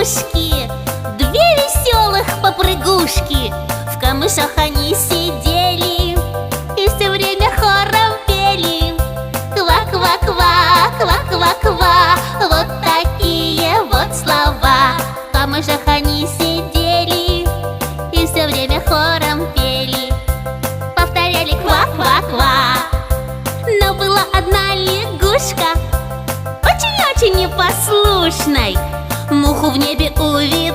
лягушки, две веселых попрыгушки. В камышах они сидели и все время хором пели: ква-ква-ква, ква-ква-ква. Вот такие вот слова. В камышах они сидели и все время хором пели, повторяли ква-ква-ква. Но была одна лягушка, очень-очень непослушной. Муху в небе увидела